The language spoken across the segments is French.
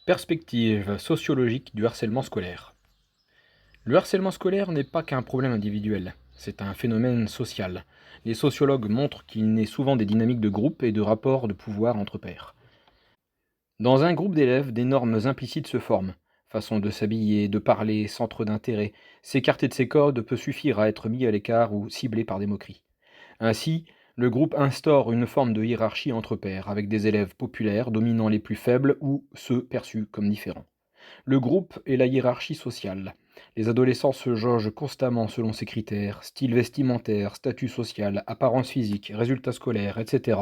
Perspective sociologique du harcèlement scolaire. Le harcèlement scolaire n'est pas qu'un problème individuel, c'est un phénomène social. Les sociologues montrent qu'il naît souvent des dynamiques de groupe et de rapports de pouvoir entre pairs. Dans un groupe d'élèves, des normes implicites se forment. Façon de s'habiller, de parler, centre d'intérêt. S'écarter de ces codes peut suffire à être mis à l'écart ou ciblé par des moqueries. Ainsi, le groupe instaure une forme de hiérarchie entre pairs, avec des élèves populaires dominant les plus faibles ou ceux perçus comme différents. Le groupe et la hiérarchie sociale. Les adolescents se jaugent constamment selon ces critères, style vestimentaire, statut social, apparence physique, résultats scolaires, etc.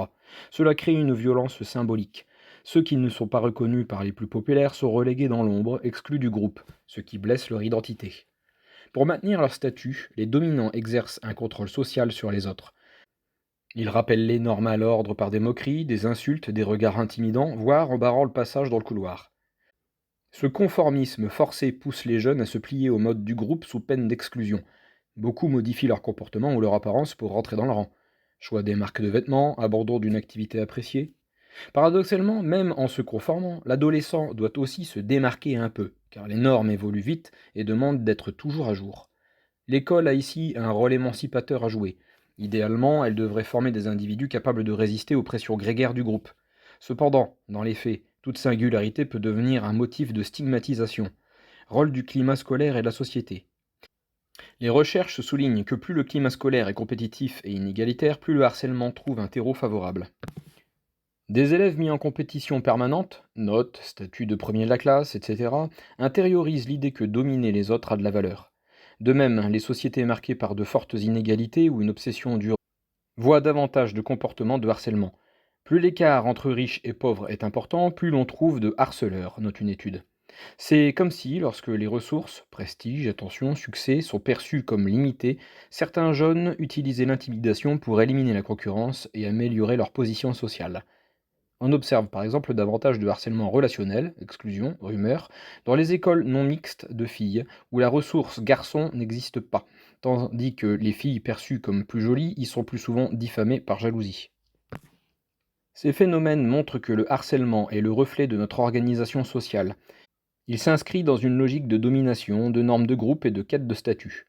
Cela crée une violence symbolique. Ceux qui ne sont pas reconnus par les plus populaires sont relégués dans l'ombre, exclus du groupe, ce qui blesse leur identité. Pour maintenir leur statut, les dominants exercent un contrôle social sur les autres. Ils rappellent les normes à l'ordre par des moqueries, des insultes, des regards intimidants, voire en barrant le passage dans le couloir. Ce conformisme forcé pousse les jeunes à se plier au mode du groupe sous peine d'exclusion. Beaucoup modifient leur comportement ou leur apparence pour rentrer dans le rang. Choix des marques de vêtements, abandon d'une activité appréciée. Paradoxalement, même en se conformant, l'adolescent doit aussi se démarquer un peu, car les normes évoluent vite et demandent d'être toujours à jour. L'école a ici un rôle émancipateur à jouer. Idéalement, elle devrait former des individus capables de résister aux pressions grégaires du groupe. Cependant, dans les faits, toute singularité peut devenir un motif de stigmatisation. Rôle du climat scolaire et de la société. Les recherches soulignent que plus le climat scolaire est compétitif et inégalitaire, plus le harcèlement trouve un terreau favorable. Des élèves mis en compétition permanente, notes, statut de premier de la classe, etc., intériorisent l'idée que dominer les autres a de la valeur. De même, les sociétés marquées par de fortes inégalités ou une obsession dure voient davantage de comportements de harcèlement. Plus l'écart entre riches et pauvres est important, plus l'on trouve de harceleurs, note une étude. C'est comme si, lorsque les ressources, prestige, attention, succès, sont perçues comme limitées, certains jeunes utilisaient l'intimidation pour éliminer la concurrence et améliorer leur position sociale. On observe par exemple davantage de harcèlement relationnel, exclusion, rumeur, dans les écoles non mixtes de filles, où la ressource garçon n'existe pas, tandis que les filles perçues comme plus jolies y sont plus souvent diffamées par jalousie. Ces phénomènes montrent que le harcèlement est le reflet de notre organisation sociale. Il s'inscrit dans une logique de domination, de normes de groupe et de quête de statut.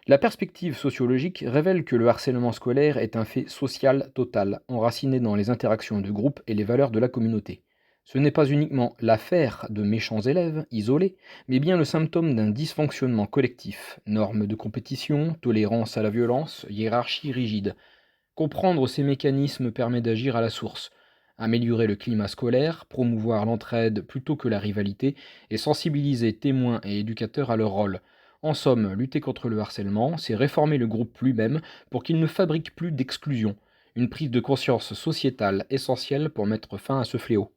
La perspective sociologique révèle que le harcèlement scolaire est un fait social total, enraciné dans les interactions de groupe et les valeurs de la communauté. Ce n'est pas uniquement l'affaire de méchants élèves, isolés, mais bien le symptôme d'un dysfonctionnement collectif, normes de compétition, tolérance à la violence, hiérarchie rigide. Comprendre ces mécanismes permet d'agir à la source, améliorer le climat scolaire, promouvoir l'entraide plutôt que la rivalité, et sensibiliser témoins et éducateurs à leur rôle. En somme, lutter contre le harcèlement, c'est réformer le groupe lui-même pour qu'il ne fabrique plus d'exclusion, une prise de conscience sociétale essentielle pour mettre fin à ce fléau.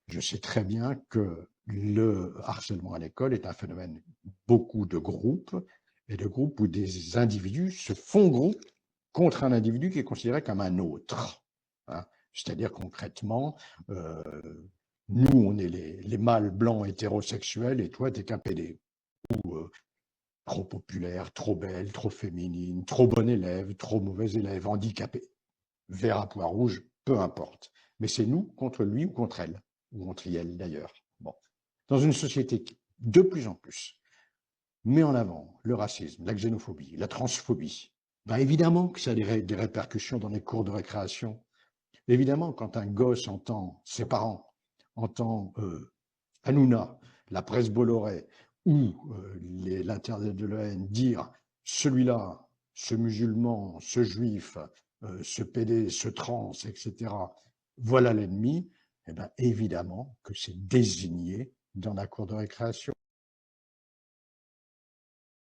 Je sais très bien que le harcèlement à l'école est un phénomène beaucoup de groupes et de groupes où des individus se font groupe contre un individu qui est considéré comme un autre, hein. C'est-à-dire concrètement, euh, nous, on est les mâles blancs hétérosexuels et toi, t'es qu'un PD. Ou trop populaire, trop belle, trop féminine, trop bon élève, trop mauvais élève, handicapé, vert à pois rouge, peu importe. Mais c'est nous contre lui ou contre elle, ou contre elle d'ailleurs. Bon. Dans une société qui, de plus en plus, met en avant le racisme, la xénophobie, la transphobie, ben évidemment que ça a des répercussions dans les cours de récréation. Évidemment, quand un gosse entend ses parents, entend Hanouna, la presse Bolloré ou l'Internet de la haine dire celui-là, ce musulman, ce juif, ce PD, ce trans, etc., voilà l'ennemi, eh bien évidemment que c'est désigné dans la cour de récréation.